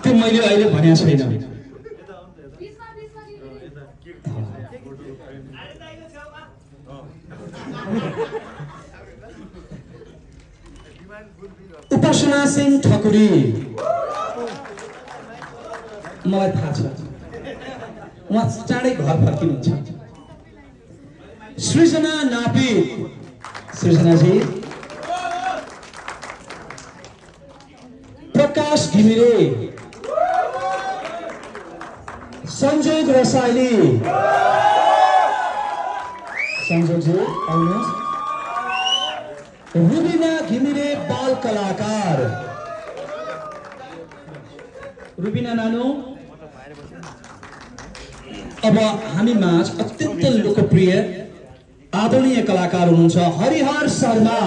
त्यो मैले अहिले भनेको छैन। उपासना सिंह ठकुरी, मलाई थाहा छ उहाँ चाँडै घर फर्किनुहुन्छ। सृजना नापित, सृजनाजी। प्रकाश घिमिरे, संजोग रसाइली, संजोगजी आउनुहोस्। रुबिना घिमिरे बाल कलाकार, रुबिना नानु। अब हामी माझ अत्यन्त लोकप्रिय आदरणीय कलाकार हुनुहुन्छ हरिहर शर्मा।